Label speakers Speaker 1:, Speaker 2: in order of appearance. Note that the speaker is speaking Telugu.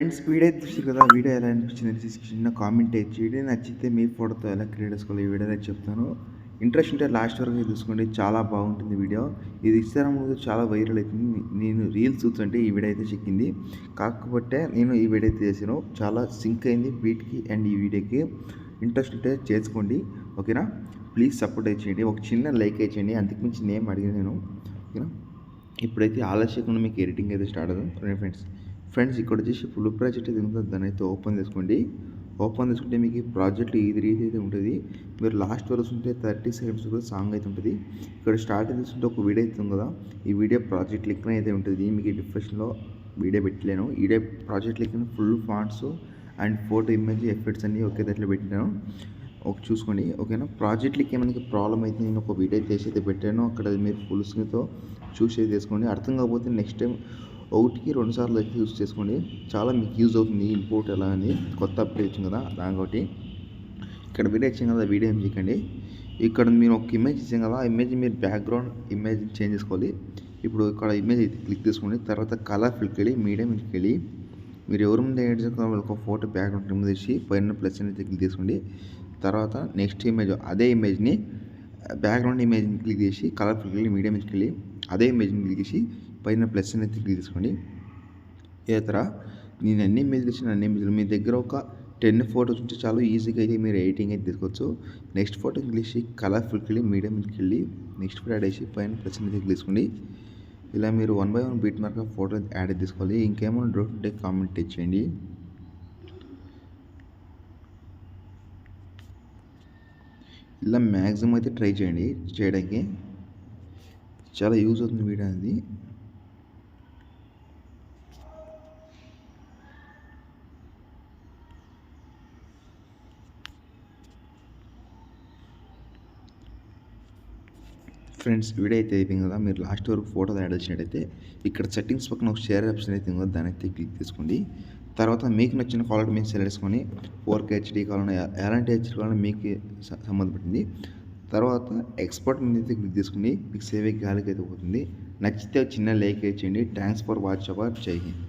Speaker 1: ఫ్రెండ్స్ వీడియో చూసారు కదా, వీడియో ఎలా అనిపించింది చిన్న కామెంట్ ఇచ్చి, వీడియో నచ్చితే మీ ఫోటోతో ఎలా క్రియేట్ చేసుకోవాలి ఈ వీడియో చెప్తాను. ఇంట్రెస్ట్ ఉంటే లాస్ట్ వరకు చూసుకోండి, చాలా బాగుంటుంది వీడియో. ఇది ఇన్స్టాగ్రామ్లో చాలా వైరల్ అవుతుంది. నేను రీల్స్ చూస్తుంటే ఈ వీడియో అయితే చిక్కింది. కాకపోతే నేను ఈ వీడియో అయితే చేసాను, చాలా సింక్ అయింది బీట్కి అండ్ ఈ వీడియోకి. ఇంట్రెస్ట్ ఉంటే చేసుకోండి, ఓకేనా. ప్లీజ్ సపోర్ట్ చేయండి, ఒక చిన్న లైక్ చేయండి, అంతకుమించి నేను అడిగాను నేను, ఓకేనా. ఇప్పుడైతే ఆలస్యకుండా మీకు ఎడిటింగ్ అయితే స్టార్ట్ అవుతుంది ఫ్రెండ్స్. ఇక్కడ వచ్చేసి ఫుల్ ప్రాజెక్ట్ అయితే ఉంటుంది, దాన్ని అయితే ఓపెన్ చేసుకుంటే మీకు ఈ ప్రాజెక్ట్ ఇది రీతి అయితే ఉంటుంది. మీరు లాస్ట్ వరకు ఉంటే 30 సెకండ్స్ వరకు సాంగ్ అయితే ఉంటుంది. ఇక్కడ స్టార్ట్ చేసుకుంటే ఒక వీడియో అవుతుంది కదా, ఈ వీడియో ప్రాజెక్ట్ లింక్ అయితే ఉంటుంది. మీకు డిస్క్రిప్షన్లో వీడియో పెట్టలేను. Video project link full fonts and photo image effects అన్నీ ఒకే దాంట్లో పెట్టాను, ఒక చూసుకోండి, ఓకేనా. ప్రాజెక్ట్ లింక్ ఏమైనా ప్రాబ్లం అయితే నేను ఒక వీడియో చేసి అయితే పెట్టాను, అక్కడ మీరు ఫుల్ స్క్రీన్తో చూసి చేసుకోండి. అర్థం కాకపోతే నెక్స్ట్ టైం 1కి 2 సార్లు అయితే యూస్ చేసుకోండి, చాలా మీకు యూజ్ అవుతుంది. ఇంపోర్ట్ ఎలా అని కొత్త అప్డేట్ వచ్చింది కదా దానికోటి. ఇక్కడ వీడియో ఇచ్చాం కదా, వీడియో ఏం చేయకండి. ఇక్కడ మీరు ఒక ఇమేజ్ ఇచ్చాం కదా, ఆ ఇమేజ్ మీరు బ్యాక్గ్రౌండ్ ఇమేజ్ చేంజ్ చేసుకోవాలి. ఇప్పుడు ఇక్కడ ఇమేజ్ అయితే క్లిక్ చేసుకోండి, తర్వాత కలర్ ఫిల్కి వెళ్ళి మీడియం ఫిల్కి వెళ్ళి మీరు ఎవరి ముందు యాడ్ చేసుకోవాలి వాళ్ళకి ఒక ఫోటో బ్యాక్గ్రౌండ్ రిమూవ్ చేసి పైన ప్లస్ అనేది క్లిక్ చేసుకోండి. తర్వాత నెక్స్ట్ ఇమేజ్ అదే ఇమేజ్ని బ్యాక్గ్రౌండ్ ఇమేజ్ని క్లిక్ చేసి కలర్ ఫిల్కి వెళ్ళి మీడియం ఫిల్కి వెళ్ళి అదే ఇమేజ్ని క్లిక్ చేసి పైన ప్లస్ అనేది క్లిక్ చేసుకోండి. ఇతర నేను అన్ని ఇమేజ్లు ఇచ్చిన అన్ని ఇమేజ్లు మీ దగ్గర ఒక 10 ఫోటోస్ ఉంటే చాలు, ఈజీగా అయితే మీరు ఎడిటింగ్ అయితే తీసుకోవచ్చు. నెక్స్ట్ ఫోటో క్లిక్ చేసి కలర్ ఫిల్కి వెళ్ళి మీడియం ఫిల్కి వెళ్ళి నెక్స్ట్ ఫోటో యాడ్ చేసి పైన ప్లస్ అనేది క్లిక్ చేసుకోండి. ఇలా మీరు 1 by 1 beat mark photo add తీసుకోవాలి. ఇంకేమైనా డౌట్ ఉంటే కామెంట్ ఇచ్చేయండి. ఇలా మ్యాక్సిమం అయితే ట్రై చేయండి చేయడానికి, చాలా యూజ్ అవుతుంది వీడియో అనేది. ఫ్రెండ్స్ వీడియో అయితే అయిపోయింది కదా, మీరు లాస్ట్ వరకు ఫోటో యాడ్ చేసినట్టయితే ఇక్కడ సెట్టింగ్స్ పక్కన ఒక షేర్ ఆప్షన్ అయితే ఉంది, దాని అయితే క్లిక్ చేసుకోండి. తర్వాత మీకు నచ్చిన క్వాలిటీ మీరు సెలెక్ట్ చేసుకొని 4K HD కావాలన్నా ఎలాంటి హెచ్డీ కావాలన్నా మీకు సంబంధపడింది. తర్వాత ఎక్స్పోర్ట్ మీద అయితే క్లిక్ చేసుకోండి, మీకు సేవ్ గాలికి అయితే పోతుంది. నచ్చితే చిన్న లైక్ చేయండి. Thanks for watch our. జై హింద్.